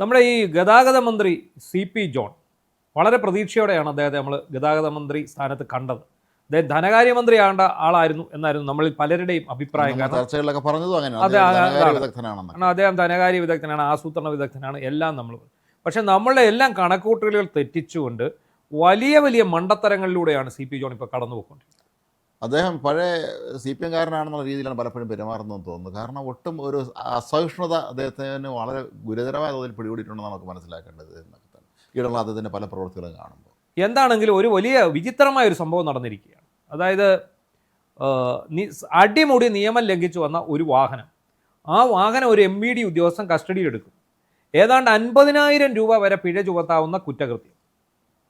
നമ്മുടെ ഈ ഗതാഗത മന്ത്രി CP ജോൺ വളരെ പ്രതീക്ഷയോടെയാണ് അദ്ദേഹത്തെ നമ്മൾ ഗതാഗത മന്ത്രി സ്ഥാനത്ത് കണ്ടത്. അദ്ദേഹം ധനകാര്യമന്ത്രി ആകേണ്ട ആളായിരുന്നു എന്നായിരുന്നു നമ്മളിൽ പലരുടെയും അഭിപ്രായം. ചർച്ചകളിലൊക്കെ പറഞ്ഞതും കാരണം അദ്ദേഹം ധനകാര്യ വിദഗ്ധനാണ്, ആസൂത്രണ വിദഗ്ധനാണ്, എല്ലാം നമ്മൾ. പക്ഷെ നമ്മളുടെ എല്ലാം കണക്കൂട്ടലുകൾ തെറ്റിച്ചുകൊണ്ട് വലിയ വലിയ മണ്ടത്തരങ്ങളിലൂടെയാണ് CP ജോൺ ഇപ്പോൾ കടന്നു പോയിക്കൊണ്ടിരിക്കുന്നത്. അദ്ദേഹം പഴയ CPM കാരനാണെന്നുള്ള രീതിയിലാണ് പലപ്പോഴും പെരുമാറുന്നതെന്ന് തോന്നുന്നു. കാരണം ഒട്ടും ഒരു അസഹിഷ്ണുത അദ്ദേഹത്തിന് വളരെ ഗുരുതരമായ തോതിൽ പിടികൂടിയിട്ടുണ്ടെന്ന് നമുക്ക് മനസ്സിലാക്കേണ്ടത് എന്നൊക്കെ തന്നെ ഈടുള്ള അദ്ദേഹത്തിൻ്റെ പല പ്രവൃത്തികളും കാണുമ്പോൾ. എന്താണെങ്കിലും ഒരു വലിയ വിചിത്രമായ ഒരു സംഭവം നടന്നിരിക്കുകയാണ്. അതായത് അടിമുടി നിയമം ലംഘിച്ചു വന്ന ഒരു വാഹനം, ആ വാഹനം ഒരു MVD ഉദ്യോഗസ്ഥൻ കസ്റ്റഡിയിലെടുക്കും. ഏതാണ്ട് 50,000 രൂപ വരെ പിഴ ചുമത്താവുന്ന കുറ്റകൃത്യം.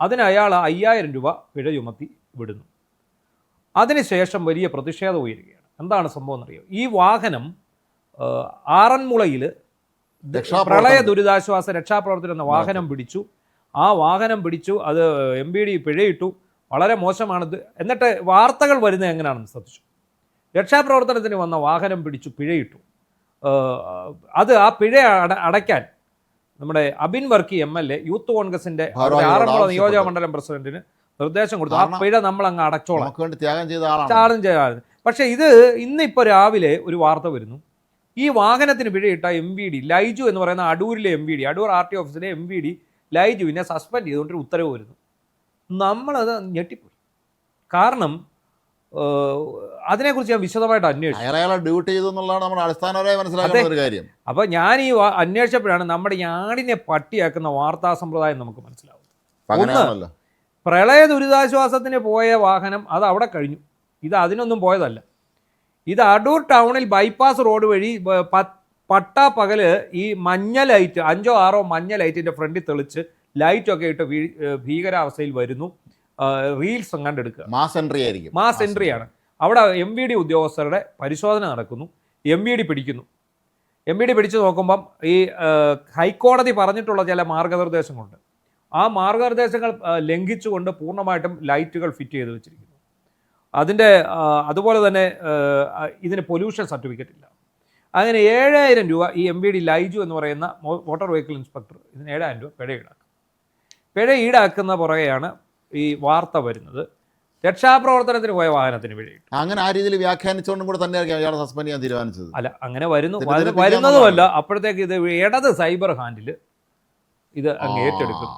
അതിന് അയാൾ 5,000 രൂപ പിഴ ചുമത്തി വിടുന്നു. അതിനുശേഷം വലിയ പ്രതിഷേധം ഉയരുകയാണ്. എന്താണ് സംഭവം എന്നറിയോ? ഈ വാഹനം ആറന്മുളയിൽ പ്രളയ ദുരിതാശ്വാസ രക്ഷാപ്രവർത്തനം എന്ന വാഹനം പിടിച്ചു. ആ വാഹനം പിടിച്ചു, അത് MVD പിഴയിട്ടു. വളരെ മോശമാണിത്. എന്നിട്ട് വാർത്തകൾ വരുന്നത് എങ്ങനെയാണെന്ന് ശ്രദ്ധിച്ചു. രക്ഷാപ്രവർത്തനത്തിന് വന്ന വാഹനം പിടിച്ചു, പിഴയിട്ടു. അത് ആ പിഴ അടയ്ക്കാൻ നമ്മുടെ അബിൻ വർക്കി MLA യൂത്ത് കോൺഗ്രസിൻ്റെ ആറന്മുള നിയോജക മണ്ഡലം പ്രസിഡന്റിന് നിർദ്ദേശം കൊടുത്തു. ആ പിഴ നമ്മൾ അങ്ങ് അടച്ചോളാം, ത്യാഗം ചെയ്ത ആളാണ്. പക്ഷേ ഇത് ഇന്നിപ്പോൾ രാവിലെ ഒരു വാർത്ത വരുന്നു. ഈ വാഹനത്തിന് പിഴയിട്ട MVD ലൈജു എന്ന് പറയുന്ന അടൂരിലെ MVD, അടൂർ RT ഓഫീസിലെ MVD ലൈജുവിനെ സസ്പെൻഡ് ചെയ്തുകൊണ്ടൊരു ഉത്തരവ് വരുന്നു. നമ്മളത് ഞെട്ടിപ്പോയി. കാരണം അതിനെക്കുറിച്ച് ഞാൻ വിശദമായിട്ട് അന്വേഷിച്ചു. ഡ്യൂട്ടി ചെയ്തു എന്നുള്ളതാണ് നമ്മൾ അടിസ്ഥാനപരമായി മനസ്സിലാക്കുന്ന ഒരു കാര്യം. അപ്പോൾ ഞാൻ ഈ അന്വേഷിച്ചപ്പോഴാണ് നമ്മുടെ ഈ ആടിനെ പട്ടിയാക്കുന്ന വാർത്താ സമ്പ്രദായം നമുക്ക് മനസ്സിലാവുന്നത്. പ്രളയ ദുരിതാശ്വാസത്തിന് പോയ വാഹനം അത് അവിടെ കഴിഞ്ഞു. ഇത് അതിനൊന്നും പോയതല്ല. ഇത് അടൂർ ടൗണിൽ ബൈപ്പാസ് റോഡ് വഴി പട്ടാപ്പകല് ഈ മഞ്ഞ ലൈറ്റ് 5 or 6 മഞ്ഞ ലൈറ്റിൻ്റെ ഫ്രണ്ടിൽ തെളിച്ച് ലൈറ്റൊക്കെ ഇട്ട് ഭീകരാവസ്ഥയിൽ വരുന്നു. റീൽസ് കണ്ടെടുക്കുക. മാസ് എൻട്രിയാണ്. അവിടെ MVD ഉദ്യോഗസ്ഥരുടെ പരിശോധന നടക്കുന്നു. MVD പിടിക്കുന്നു. MVD പിടിച്ചു നോക്കുമ്പം ഈ ഹൈക്കോടതി പറഞ്ഞിട്ടുള്ള ചില മാർഗനിർദ്ദേശങ്ങളുണ്ട്. ആ മാർഗനിർദ്ദേശങ്ങൾ ലംഘിച്ചുകൊണ്ട് പൂർണ്ണമായിട്ടും ലൈറ്റുകൾ ഫിറ്റ് ചെയ്ത് വെച്ചിരിക്കുന്നു. അതുപോലെ തന്നെ ഇതിന് പൊല്യൂഷൻ സർട്ടിഫിക്കറ്റ് ഇല്ല. അങ്ങനെ 7,000 രൂപ ഈ MVD ലൈജു എന്ന് പറയുന്ന മോട്ടോർ വെഹിക്കിൾ ഇൻസ്പെക്ടർ ഇതിന് 7,000 രൂപ പിഴ ഈടാക്കും. പിഴ ഈടാക്കുന്ന പുറകെയാണ് ഈ വാർത്ത വരുന്നത്. രക്ഷാപ്രവർത്തനത്തിന് പോയ വാഹനത്തിന് പിഴയിട്ടു. അങ്ങനെ ആ രീതിയിൽ വ്യാഖ്യാനിച്ചുകൊണ്ടും കൂടെ തന്നെയായിരിക്കും അയാളെ സസ്പെൻഡ് ചെയ്യാൻ തീരുമാനിച്ചത്. അല്ല, അങ്ങനെ വരുന്നതുമല്ല. അപ്പോഴത്തേക്ക് ഇത് ഇടത് സൈബർ ഹാൻഡിൽ ഇത് അങ്ങ് ഏറ്റെടുക്കുന്നു.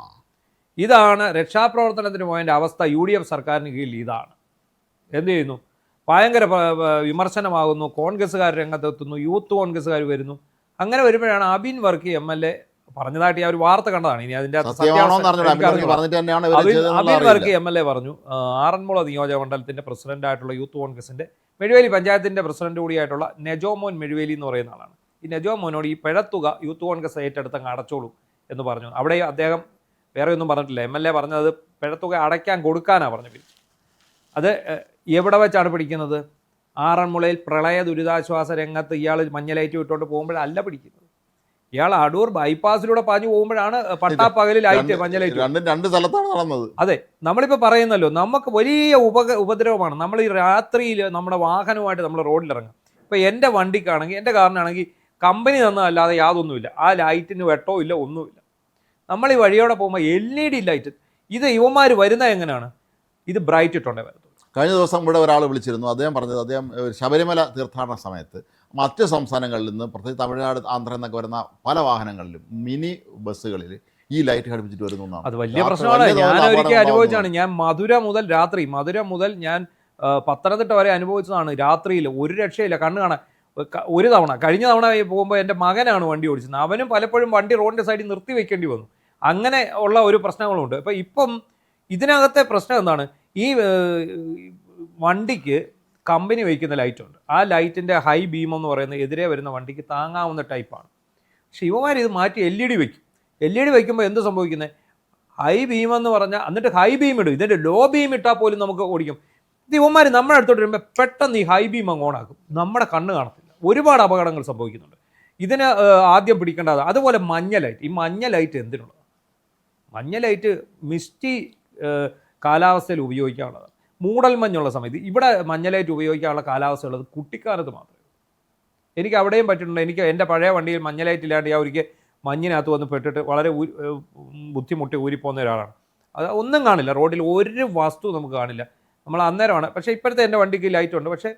ഇതാണ് രക്ഷാപ്രവർത്തനത്തിന് പോയതിൻ്റെ അവസ്ഥ. UDF സർക്കാരിന് കീഴിൽ ഇതാണ്. എന്ത് ചെയ്യുന്നു? ഭയങ്കര വിമർശനമാകുന്നു. കോൺഗ്രസ്സുകാർ രംഗത്തെത്തുന്നു, യൂത്ത് കോൺഗ്രസ്സുകാർ വരുന്നു. അങ്ങനെ വരുമ്പോഴാണ് അബിൻ വർക്കി MLA പറഞ്ഞതായിട്ട് ഞാൻ ഒരു വാർത്ത കണ്ടതാണ്. ഇനി അതിൻ്റെ അബിൻ വർക്കി MLA പറഞ്ഞു, ആറന്മുള നിയോജക മണ്ഡലത്തിൻ്റെ പ്രസിഡന്റായിട്ടുള്ള യൂത്ത് കോൺഗ്രസിൻ്റെ മെഴുവേലി പഞ്ചായത്തിൻ്റെ പ്രസിഡന്റ് കൂടിയായിട്ടുള്ള നെജോമോൻ മെഴുവേലി എന്ന് പറയുന്ന ആളാണ്. ഈ നെജോമോനോട് ഈ പിഴത്തുക യൂത്ത് കോൺഗ്രസ് ഏറ്റെടുത്തങ്ങ് അടച്ചോളൂ എന്ന് പറഞ്ഞു. അവിടെ അദ്ദേഹം വേറെ ഒന്നും പറഞ്ഞിട്ടില്ല. MLA പറഞ്ഞത് പിഴത്തുക അടയ്ക്കാൻ കൊടുക്കാനാണ് പറഞ്ഞത്. അത് എവിടെ വെച്ചാണ് പിടിക്കുന്നത്? ആറന്മുളയിൽ പ്രളയ ദുരിതാശ്വാസ രംഗത്ത് ഇയാൾ മഞ്ഞലൈറ്റ് വിട്ടുകൊണ്ട് പോകുമ്പോഴല്ല പിടിക്കുന്നത്. ഇയാൾ അടൂർ ബൈപ്പാസിലൂടെ പാഞ്ഞു പോകുമ്പോഴാണ് പട്ടാപ്പകലിൽ ലൈറ്റ് മഞ്ഞലൈറ്റ്. രണ്ട് സ്ഥലത്താണ് നടന്നത്. അതെ, നമ്മളിപ്പോൾ പറയുന്നല്ലോ, നമുക്ക് വലിയ ഉപദ്രവമാണ്. നമ്മൾ ഈ രാത്രിയിൽ നമ്മുടെ വാഹനവുമായിട്ട് നമ്മൾ റോഡിലിറങ്ങും. ഇപ്പോൾ എൻ്റെ വണ്ടിക്കാണെങ്കിൽ, എൻ്റെ കാറിനാണെങ്കിൽ കമ്പനി തന്നതല്ലാതെ യാതൊന്നുമില്ല. ആ ലൈറ്റിന് വെട്ടോ ഇല്ല, ഒന്നുമില്ല. നമ്മൾ ഈ വഴിയോടെ പോകുമ്പോൾ LED ലൈറ്റ്. ഇത് ഇവന്മാർ വരുന്നത് എങ്ങനെയാണ്? ഇത് ബ്രൈറ്റ് ഇട്ടുണ്ടേ വരത്തുള്ളൂ. കഴിഞ്ഞ ദിവസം ഇവിടെ ഒരാൾ വിളിച്ചിരുന്നു. അദ്ദേഹം പറഞ്ഞത് അദ്ദേഹം ശബരിമല തീർത്ഥാടന സമയത്ത് മറ്റ് സംസ്ഥാനങ്ങളിൽ നിന്ന്, പ്രത്യേകിച്ച് തമിഴ്നാട്, ആന്ധ്ര എന്നൊക്കെ വരുന്ന പല വാഹനങ്ങളിലും മിനി ബസ്സുകളിൽ ഈ ലൈറ്റ് ഘടിപ്പിച്ചിട്ട് വരുന്നു എന്നാണ്. അത് വലിയ പ്രശ്നമാണ്. ഞാൻ ഒരിക്കൽ അനുഭവിച്ചാണ്. ഞാൻ മധുര മുതൽ ഞാൻ പത്തനംതിട്ട വരെ അനുഭവിച്ചതാണ്. രാത്രിയിൽ ഒരു രക്ഷയില്ല, കണ്ണ് കാണാൻ. ഒരു തവണ, കഴിഞ്ഞ തവണ പോകുമ്പോൾ എൻ്റെ മകനാണ് വണ്ടി ഓടിച്ചത്. അവനും പലപ്പോഴും വണ്ടി റോഡിൻ്റെ സൈഡിൽ നിർത്തി വെക്കേണ്ടി വന്നു. അങ്ങനെ ഉള്ള ഒരു പ്രശ്നങ്ങളുണ്ട്. ഇപ്പം ഇതിനകത്തെ പ്രശ്നം എന്താണ്? ഈ വണ്ടിക്ക് കമ്പനി വയ്ക്കുന്ന ലൈറ്റുണ്ട്. ആ ലൈറ്റിൻ്റെ ഹൈ ബീം എന്ന് പറയുന്നത് എതിരെ വരുന്ന വണ്ടിക്ക് താങ്ങാവുന്ന ടൈപ്പാണ്. പക്ഷേ ഇവന്മാർ ഇത് മാറ്റി LED വയ്ക്കും. LED വയ്ക്കുമ്പോൾ എന്ത് സംഭവിക്കുന്നത്? ഹൈ ബീം എന്ന് പറഞ്ഞാൽ, എന്നിട്ട് ഹൈ ബീം ഇടും. ഇതിൻ്റെ ലോ ബീം ഇട്ടാൽ പോലും നമുക്ക് ഓടിക്കും. ഇത് ഇവന്മാർ നമ്മുടെ അടുത്തോട്ട് വരുമ്പോൾ പെട്ടെന്ന് ഈ ഹൈ ബീം അങ്ങ് ഓണാക്കും. നമ്മുടെ കണ്ണ് കാണത്തില്ല. ഒരുപാട് അപകടങ്ങൾ സംഭവിക്കുന്നുണ്ട്. ഇതിന് ആദ്യം പിടിക്കേണ്ടത്. അതുപോലെ മഞ്ഞ ലൈറ്റ്. ഈ മഞ്ഞ ലൈറ്റ് എന്തിനുള്ളതാണ്? മഞ്ഞ ലൈറ്റ് മിസ്റ്റി കാലാവസ്ഥയിൽ ഉപയോഗിക്കാനുള്ളതാണ്. മൂടൽമഞ്ഞുള്ള സമയത്ത് ഇവിടെ മഞ്ഞ ലൈറ്റ് ഉപയോഗിക്കാനുള്ള കാലാവസ്ഥ ഉള്ളത് കുട്ടിക്കാലത്ത് മാത്രമേ. എനിക്ക് അവിടെയും പറ്റിയിട്ടുണ്ട്. എനിക്ക് എൻ്റെ പഴയ വണ്ടിയിൽ മഞ്ഞ ലൈറ്റ് ഇല്ലാണ്ട് ഞാൻ ഒരിക്കൽ മഞ്ഞിനകത്ത് വന്ന് പെട്ടിട്ട് വളരെ ബുദ്ധിമുട്ടി ഊരിപ്പോകുന്ന ഒരാളാണ്. അത് ഒന്നും കാണില്ല, റോഡിൽ ഒരു വസ്തു നമുക്ക് കാണില്ല. നമ്മൾ അന്നേരമാണ്. പക്ഷേ ഇപ്പോഴത്തെ എൻ്റെ വണ്ടിക്ക് ലൈറ്റ് ഉണ്ട്. പക്ഷേ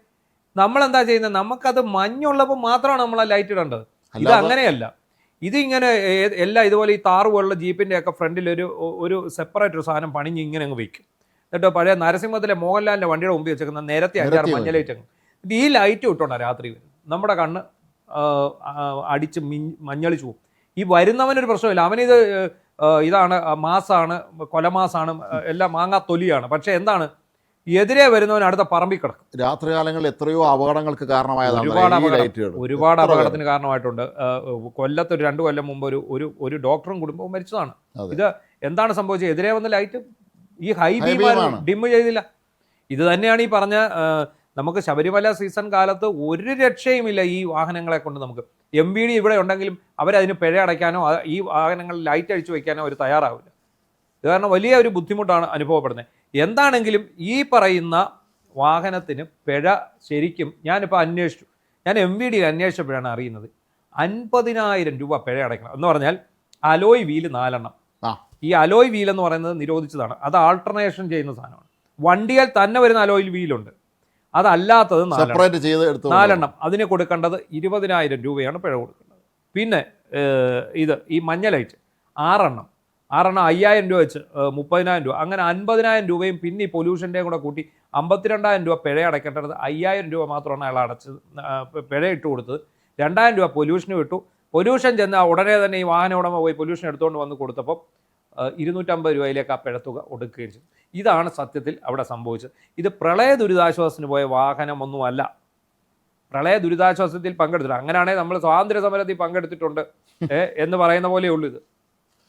നമ്മളെന്താ ചെയ്യുന്നത്, നമുക്കത് മഞ്ഞുള്ളപ്പോൾ മാത്രമാണ് നമ്മൾ ആ ലൈറ്റ് ഇടേണ്ടത്. ഇത് അങ്ങനെയല്ല. ഇതിങ്ങനെ എല്ലാം ഇതുപോലെ ഈ താറ് പോലുള്ള ജീപ്പിൻ്റെ ഒക്കെ ഫ്രണ്ടിൽ ഒരു സെപ്പറേറ്റ് ഒരു സാധനം പണിഞ്ഞ് ഇങ്ങനെ അങ്ങ് വയ്ക്കും. എന്നിട്ട് പഴയ നരസിംഹത്തിലെ മോഹൻലാലിൻ്റെ വണ്ടിയുടെ മുമ്പിൽ വെച്ചേക്കുന്ന നിരത്തി 5-6 മഞ്ഞ ലൈറ്റ് അങ്ങ്. ഇത് ഈ ലൈറ്റ് ഇട്ടുകൊണ്ടാണ് രാത്രി വരുന്നത്. നമ്മുടെ കണ്ണ് അടിച്ച് മഞ്ഞളിച്ചു പോകും. ഈ വരുന്നവനൊരു പ്രശ്നമില്ല, അവനിത് ഇതാണ് മാസാണ്, കൊലമാസാണ്, എല്ലാം മാങ്ങാ തൊലിയാണ്. പക്ഷേ എന്താണ്, എതിരെ വരുന്നവൻ അടുത്ത പറമ്പിൽ കിടക്കും. രാത്രികാലങ്ങളിൽ എത്രയോ അപകടങ്ങൾക്ക് കാരണമായതാണ് ഒരുപാട് അപകടത്തിന് കാരണമായിട്ടുണ്ട്. കൊല്ലത്ത് 2 കൊല്ലം മുമ്പ് ഒരു ഡോക്ടറും കുടുംബവും മരിച്ചതാണ്. ഇത് എന്താണ് സംഭവിച്ചത്, എതിരെ വന്ന ലൈറ്റ് ഈ ഹൈ ബീമാണ് ഡിം ചെയ്തില്ല. ഇത് തന്നെയാണ് ഈ പറഞ്ഞ നമുക്ക് ശബരിമല സീസൺ കാലത്ത് ഒരു രക്ഷയുമില്ല ഈ വാഹനങ്ങളെ കൊണ്ട്. നമുക്ക് MVD ഇവിടെ ഉണ്ടെങ്കിലും അവരതിന് പിഴ അടയ്ക്കാനോ ഈ വാഹനങ്ങളിൽ ലൈറ്റ് അടിച്ചു വയ്ക്കാനോ അവർ തയ്യാറാവില്ല. ഇത് കാരണം വലിയ ഒരു ബുദ്ധിമുട്ടാണ് അനുഭവപ്പെടുന്നത്. എന്താണെങ്കിലും ഈ പറയുന്ന വാഹനത്തിന് പിഴ ശരിക്കും ഞാനിപ്പോൾ അന്വേഷിച്ചു, ഞാൻ MVD അന്വേഷിച്ചപ്പോഴാണ് അറിയുന്നത് 50,000 രൂപ പിഴ അടയ്ക്കണം എന്ന് പറഞ്ഞാൽ അലോയ് വീല് 4 എണ്ണം. ഈ അലോയ് വീൽ എന്ന് പറയുന്നത് നിരോധിച്ചതാണ്. അത് ആൾട്ടർനേഷൻ ചെയ്യുന്ന സാധനമാണ്. വണ്ടിയിൽ തന്നെ വരുന്ന അലോയ് വീലുണ്ട്, അതല്ലാത്തത് 4 എണ്ണം. അതിന് കൊടുക്കേണ്ടത് 20,000 രൂപയാണ് പിഴ കൊടുക്കേണ്ടത്. പിന്നെ ഈ മഞ്ഞ ലൈറ്റ് 6 എണ്ണം 5,000 രൂപ വെച്ച് 30,000 രൂപ, അങ്ങനെ 50,000 രൂപയും പിന്നെ ഈ പൊല്യൂഷൻ്റെയും കൂടെ കൂട്ടി 52,000 രൂപ പിഴ അടയ്ക്കേണ്ടത്. 5,000 രൂപ മാത്രമാണ് അയാൾ പിഴ ഇട്ട് കൊടുത്തത്. 2,000 രൂപ പൊല്യൂഷന് വിട്ടു. പൊല്യൂഷൻ ചെന്ന് ഉടനെ തന്നെ ഈ വാഹന ഉടമ പോയി പൊല്യൂഷൻ എടുത്തുകൊണ്ട് വന്ന് കൊടുത്തപ്പോൾ 250 രൂപയിലേക്ക് ആ പിഴത്തുക ഒടുക്കുകയും ചെയ്തു. ഇതാണ് സത്യത്തിൽ അവിടെ സംഭവിച്ചത്. ഇത് പ്രളയ ദുരിതാശ്വാസത്തിന് പോയ വാഹനമൊന്നുമല്ല. പ്രളയ ദുരിതാശ്വാസത്തിൽ പങ്കെടുത്തിട്ടുണ്ട്. അങ്ങനെയാണെങ്കിൽ നമ്മൾ സ്വാതന്ത്ര്യ സമരത്തിൽ പങ്കെടുത്തിട്ടുണ്ട് എന്ന് പറയുന്ന പോലെയുള്ളൂ ഇത്.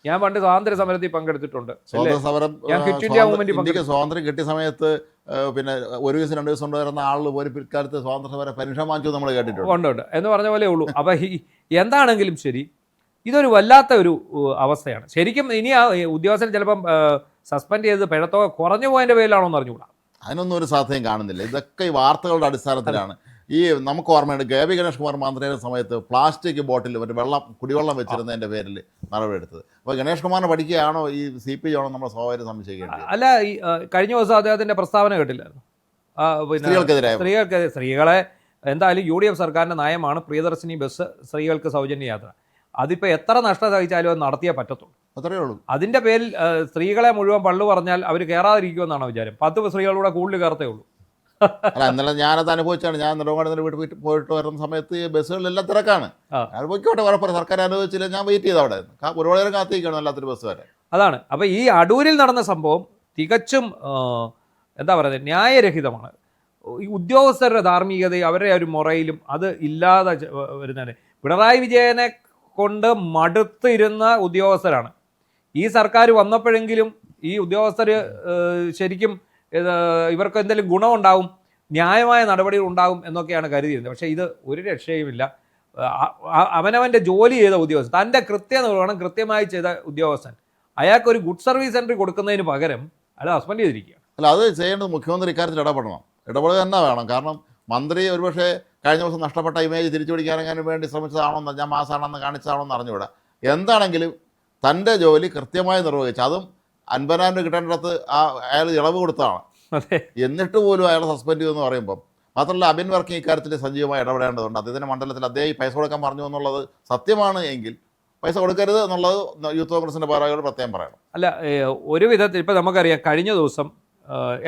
ഞാൻ പണ്ട് സ്വാതന്ത്ര്യ സമരത്തിൽ പങ്കെടുത്തിട്ടുണ്ട്. ഞാൻ ക്വിറ്റ് ഇന്ത്യ മൂവ്മെന്റ് സ്വാതന്ത്ര്യം കിട്ടിയ സമയത്ത് പിന്നെ 1 ദിവസം 2 ദിവസം ഉണ്ടായിരുന്ന ആളുകൾ പോലും പിൽക്കാലത്ത് സ്വാതന്ത്ര്യ സമര പെൻഷൻ വാങ്ങിച്ചു നമ്മൾ കേട്ടിട്ടുണ്ട്. ഉണ്ട് എന്ന് പറഞ്ഞ പോലെ ഉള്ളൂ. അപ്പൊ എന്താണെങ്കിലും ശരി, ഇതൊരു വല്ലാത്ത ഒരു അവസ്ഥയാണ് ശരിക്കും. ഇനി ആ ഉദ്യോഗസ്ഥൻ ചിലപ്പം സസ്പെൻഡ് ചെയ്ത് പിഴത്തുക കുറഞ്ഞു പോയതിൻ്റെ പേരിലാണോ എന്ന് അറിഞ്ഞുകൂടാ. അതിനൊന്നും ഒരു സാധ്യതയും കാണുന്നില്ല. ഇതൊക്കെ ഈ വാർത്തകളുടെ അടിസ്ഥാനത്തിലാണ്. ഈ നമുക്ക് ഓർമ്മയുണ്ട് ഗോപി ഗണേഷ് കുമാർ മന്ത്രിയുടെ സമയത്ത് പ്ലാസ്റ്റിക് ബോട്ടിൽ കുടിവെള്ളം വെച്ചിരുന്നതിൻ്റെ പേരിൽ നടപടിയെടുത്തത്. അപ്പോൾ ഗണേഷ് കുമാറിനെ പഠിക്കുകയാണോ ഈ CPI ആണോ നമ്മൾ സ്വാഭാവികം സംശയിക്കേണ്ടത്? അല്ല, ഈ കഴിഞ്ഞ ദിവസം അദ്ദേഹത്തിൻ്റെ പ്രസ്താവന കേട്ടില്ലായിരുന്നു? പിന്നെ സ്ത്രീകളെ എന്തായാലും UDF സർക്കാരിൻ്റെ നയമാണ് പ്രിയദർശിനി ബസ് സ്ത്രീകൾക്ക് സൗജന്യ യാത്ര. അതിപ്പോൾ എത്ര നഷ്ടം സഹിച്ചാലും അത് നടത്തിയേ പറ്റത്തുള്ളൂ. അത്രയേ ഉള്ളൂ. അതിൻ്റെ പേരിൽ സ്ത്രീകളെ മുഴുവൻ പള്ളു പറഞ്ഞാൽ അവർ കയറാതിരിക്കുമെന്നാണ് വിചാരം. 10 സ്ത്രീകളുടെ കൂടുതൽ കയറത്തേ ഉള്ളൂ. അല്ല, ഇന്നലെ ഞാനത് അനുഭവിച്ചാണ്. ഞാൻ നെടുമങ്ങാടിൻ്റെ വീട്ടിൽ പോയിട്ട് വരുന്ന സമയത്ത് ബസ്സുകളിലെല്ലാം തിരക്കാണ്. അത് പൊയ്ക്കോട്ടെ, കുഴപ്പമില്ല, സർക്കാർ അനുവദിച്ചില്ല, ഞാൻ വെയിറ്റ് ചെയ്ത് അവിടെ ഒരുപാട് നേരം കാത്തിരിക്കണം എല്ലാത്തൊരു ബസ് വരെ. അതാണ്. അപ്പോൾ ഈ അടൂരിൽ നടന്ന സംഭവം തികച്ചും എന്താ പറയുന്നത്, ന്യായരഹിതമാണ്. ഈ ഉദ്യോഗസ്ഥരുടെ ധാർമ്മികതയും അവരുടെ ഒരു മുറയിലും അത് ഇല്ലാതെ വരുന്നതിന് പിണറായി വിജയനെ കൊണ്ട് മടുത്തിരുന്ന ഉദ്യോഗസ്ഥരാണ്. ഈ സർക്കാർ വന്നപ്പോഴെങ്കിലും ഈ ഉദ്യോഗസ്ഥർ ശരിക്കും ഇവർക്ക് എന്തെങ്കിലും ഗുണമുണ്ടാകും, ന്യായമായ നടപടികൾ ഉണ്ടാകും എന്നൊക്കെയാണ് കരുതിയിരുന്നത്. പക്ഷേ ഇത് ഒരു രക്ഷയുമില്ല. അവനവൻ്റെ ജോലി ചെയ്ത ഉദ്യോഗസ്ഥൻ, തൻ്റെ കൃത്യനിർവഹണം കൃത്യമായി ചെയ്ത ഉദ്യോഗസ്ഥൻ, അയാൾക്കൊരു ഗുഡ് സർവീസ് സെൻറ്റർ കൊടുക്കുന്നതിന് പകരം അത് സസ്പെൻഡ് ചെയ്തിരിക്കുകയാണ്. അല്ല, അത് ചെയ്യേണ്ടത് മുഖ്യമന്ത്രി ഇക്കാര്യത്തിൽ ഇടപെടുക തന്നെ വേണം. കാരണം മന്ത്രി ഒരുപക്ഷെ കഴിഞ്ഞ ദിവസം നഷ്ടപ്പെട്ട ഇമേജ് തിരിച്ചു പിടിക്കാനെങ്ങാനും വേണ്ടി ശ്രമിച്ചതാണോ, ഞാൻ മാസാണെന്ന് കാണിച്ചതാണോ എന്ന് അറിഞ്ഞുകൂടാ. എന്താണെങ്കിലും തൻ്റെ ജോലി കൃത്യമായി നിർവഹിച്ചു. അതും 50,000 കിട്ടേണ്ടത് അയാൾ ഇളവ് കൊടുത്തതാണ്. എന്നിട്ട് പോലും അയാളെ സസ്പെൻഡ് ചെയ്യുമെന്ന് പറയുമ്പം, മാത്രമല്ല അബിൻ വർക്കിംഗ് ഇക്കാര്യത്തിൽ സജീവമായി ഇടപെടേണ്ടതുണ്ട്. അദ്ദേഹത്തിൻ്റെ മണ്ഡലത്തിൽ അദ്ദേഹം ഈ പൈസ കൊടുക്കാൻ പറഞ്ഞു എന്നുള്ളത് സത്യമാണ് എങ്കിൽ പൈസ കൊടുക്കരുത് എന്നുള്ളത് യൂത്ത് കോൺഗ്രസിൻ്റെ ഭാരവാഹികൾ പ്രത്യേകം പറയണം. അല്ല, ഒരു വിധത്തിൽ ഇപ്പോൾ നമുക്കറിയാം, കഴിഞ്ഞ ദിവസം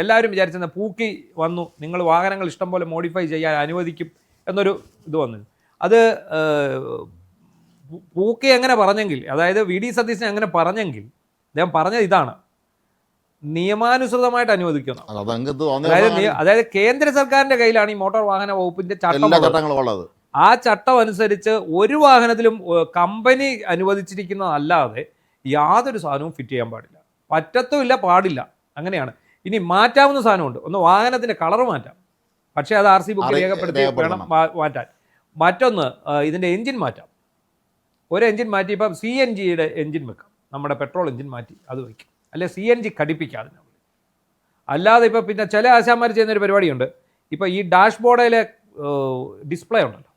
എല്ലാവരും വിചാരിച്ചെന്നാൽ പൂക്കി വന്നു, നിങ്ങൾ വാഹനങ്ങൾ ഇഷ്ടം പോലെ മോഡിഫൈ ചെയ്യാൻ അനുവദിക്കും എന്നൊരു ഇത് വന്നു. അത് പൂക്കി എങ്ങനെ പറഞ്ഞെങ്കിൽ, അതായത് VD സതീശൻ അങ്ങനെ പറഞ്ഞെങ്കിൽ അദ്ദേഹം പറഞ്ഞത് ഇതാണ്, നിയമാനുസൃതമായിട്ട് അനുവദിക്കണം. അതായത് കേന്ദ്ര സർക്കാരിൻ്റെ കയ്യിലാണ് ഈ മോട്ടോർ വാഹന വകുപ്പിൻ്റെ ചട്ടങ്ങളുള്ളത്. ആ ചട്ടം അനുസരിച്ച് ഒരു വാഹനത്തിലും കമ്പനി അനുവദിച്ചിരിക്കുന്നതല്ലാതെ യാതൊരു സാധനവും ഫിറ്റ് ചെയ്യാൻ പാടില്ല, പറ്റത്തുമില്ല, പാടില്ല. അങ്ങനെയാണ്. ഇനി മാറ്റാവുന്ന സാധനമുണ്ട്. ഒന്ന് വാഹനത്തിൻ്റെ കളർ മാറ്റാം, പക്ഷേ അത് RC ബുക്കിൽ രേഖപ്പെടുത്തി വേണം മാറ്റാൻ. മറ്റൊന്ന് ഇതിൻ്റെ എൻജിൻ മാറ്റാം. ഒരു എൻജിൻ മാറ്റി ഇപ്പം CNGയുടെ എൻജിൻ വെക്കാം, നമ്മുടെ പെട്രോൾ എൻജിൻ മാറ്റി അത് വയ്ക്കും, അല്ലെ CNG ഘടിപ്പിക്കാതെ. അല്ലാതെ ഇപ്പോൾ പിന്നെ ചില ആശാന്മാർ ചെയ്യുന്നൊരു പരിപാടിയുണ്ട്. ഇപ്പോൾ ഈ ഡാഷ്ബോർഡിലെ ഡിസ്പ്ലേ ഉണ്ടല്ലോ,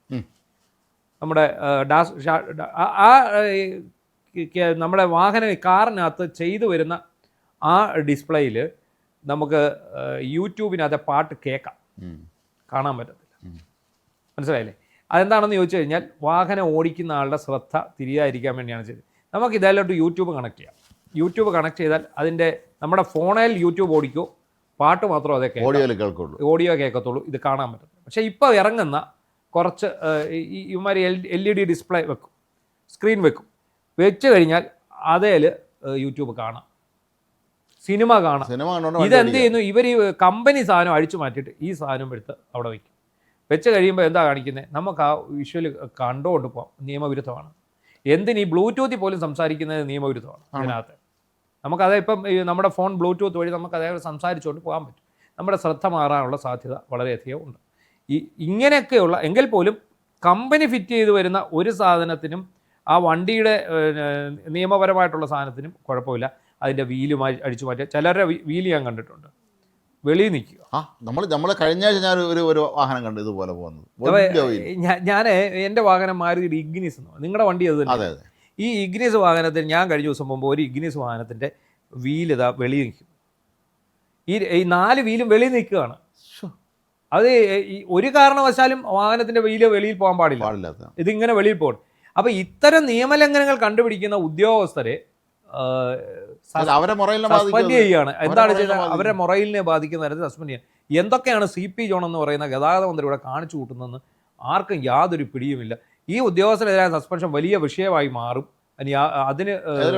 നമ്മുടെ നമ്മുടെ കാറിനകത്ത് ചെയ്തു വരുന്ന ആ ഡിസ്പ്ലേയിൽ നമുക്ക് യൂട്യൂബിനകത്തെ പാട്ട് കേൾക്കാം, കാണാൻ പറ്റത്തില്ല. മനസ്സിലായില്ലേ? അതെന്താണെന്ന് ചോദിച്ചു കഴിഞ്ഞാൽ വാഹനം ഓടിക്കുന്ന ആളുടെ ശ്രദ്ധ തിരിയാതിരിക്കാൻ വേണ്ടിയാണ് ചെയ്തത്. നമുക്ക് ഇതായിട്ട് യൂട്യൂബ് കണക്ട് ചെയ്യാം. യൂട്യൂബ് കണക്ട് ചെയ്താൽ അതിൻ്റെ നമ്മുടെ ഫോണിൽ യൂട്യൂബ് ഓടിക്കോ, പാട്ട് മാത്രം അതേ കേൾക്കുള്ളൂ, ഓഡിയോ കേൾക്കത്തുള്ളൂ, ഇത് കാണാൻ പറ്റും. പക്ഷേ ഇപ്പോൾ ഇറങ്ങുന്ന കുറച്ച് ഇവന്മാർ LED ഡിസ്പ്ലേ വെക്കും, സ്ക്രീൻ വെച്ച് കഴിഞ്ഞാൽ അതേൽ യൂട്യൂബ് കാണാം, സിനിമ കാണാം. ഇതെന്ത് ചെയ്യുന്നു, ഇവർ ഈ കമ്പനി സാധനം അഴിച്ചു മാറ്റിയിട്ട് ഈ സാധനം എടുത്ത് അവിടെ വയ്ക്കും. വെച്ച് കഴിയുമ്പോൾ എന്താ കാണിക്കുന്നത്, നമുക്ക് ആ വിഷ്വൽ കണ്ടുകൊണ്ട് പോകാം. നിയമവിരുദ്ധമാണ്. എന്തിന് ഈ ബ്ലൂടൂത്തിൽ പോലും സംസാരിക്കുന്നത് നിയമവിരുദ്ധമാണ് അതിനകത്ത്. നമുക്കത് ഇപ്പം നമ്മുടെ ഫോൺ ബ്ലൂടൂത്ത് വഴി നമുക്ക് അതേപോലെ സംസാരിച്ചുകൊണ്ട് പോകാൻ പറ്റും. നമ്മുടെ ശ്രദ്ധ മാറാനുള്ള സാധ്യത വളരെയധികം ഉണ്ട്. ഇങ്ങനെയൊക്കെയുള്ള എങ്കിൽ പോലും കമ്പനി ഫിറ്റ് ചെയ്ത് വരുന്ന ഒരു സാധനത്തിനും ആ വണ്ടിയുടെ നിയമപരമായിട്ടുള്ള സാധനത്തിനും കുഴപ്പമില്ല. അതിൻ്റെ വീല് അടിച്ചു മാറ്റുക. ചിലരുടെ വീല് ഞാൻ കണ്ടിട്ടുണ്ട് വെളിയിൽ നിൽക്കുക. നമ്മൾ കഴിഞ്ഞ ആഴ്ച ഞാൻ ഒരു വാഹനം കണ്ടു ഇതുപോലെ പോകുന്നത്. ഞാൻ എൻ്റെ വാഹനം മാരുതി ഇഗ്നിസ് എന്ന് പറയും. നിങ്ങളുടെ വണ്ടി അത് തന്നെ. ഈ ഇഗ്നിസ് വാഹനത്തിന് ഞാൻ കഴിഞ്ഞ ദിവസം പോകുമ്പോൾ ഒരു ഇഗ്നിസ് വാഹനത്തിൻ്റെ വീല് ഇതാ വെളിയിൽ നിൽക്കും. ഈ 4 വീലും വെളിയിൽ നിൽക്കുകയാണ്. അത് ഒരു കാരണവശാലും വാഹനത്തിൻ്റെ വീല് വെളിയിൽ പോകാൻ പാടില്ല. ഇതിങ്ങനെ വെളിയിൽ പോകണം. അപ്പോൾ ഇത്തരം നിയമലംഘനങ്ങൾ കണ്ടുപിടിക്കുന്ന ഉദ്യോഗസ്ഥരെ സസ്പെൻഡ് ചെയ്യുകയാണ്. എന്താണ് ചെയ്തത്? അവരെ മൊറയിലിനെ ബാധിക്കുന്ന തരത്തിൽ സസ്പെൻഡ് ചെയ്യാൻ. എന്തൊക്കെയാണ് CP ജോൺ എന്ന് പറയുന്ന ഗതാഗത മന്ത്രി ഇവിടെ കാണിച്ചു കൂട്ടുന്നതെന്ന് ആർക്കും യാതൊരു പിടിയുമില്ല. ഈ ഉദ്യോഗസ്ഥരെതിരായ സസ്പെൻഷൻ വലിയ വിഷയമായി മാറും. അതിന്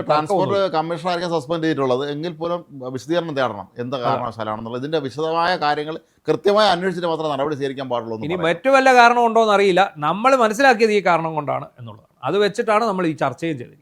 ട്രാൻസ്പോർട്ട് കമ്മീഷണറായിരിക്കും സസ്പെൻഡ് ചെയ്തിട്ടുള്ളത്. എങ്കിൽ പോലും വിശദീകരണം തേടണം, എന്ത് കാരണവശാലാണെന്നുള്ളത്. ഇതിന്റെ വിശദമായ കാര്യങ്ങൾ കൃത്യമായി അന്വേഷിച്ചിട്ട് മാത്രമേ നടപടി സ്വീകരിക്കാൻ പാടുള്ളൂ. ഇനി മറ്റു വല്ല കാരണം ഉണ്ടോ എന്ന് അറിയില്ല. നമ്മൾ മനസ്സിലാക്കിയത് ഈ കാരണം കൊണ്ടാണ് എന്നുള്ളതാണ്. അത് വെച്ചിട്ടാണ് നമ്മൾ ഈ ചർച്ചയും ചെയ്തത്.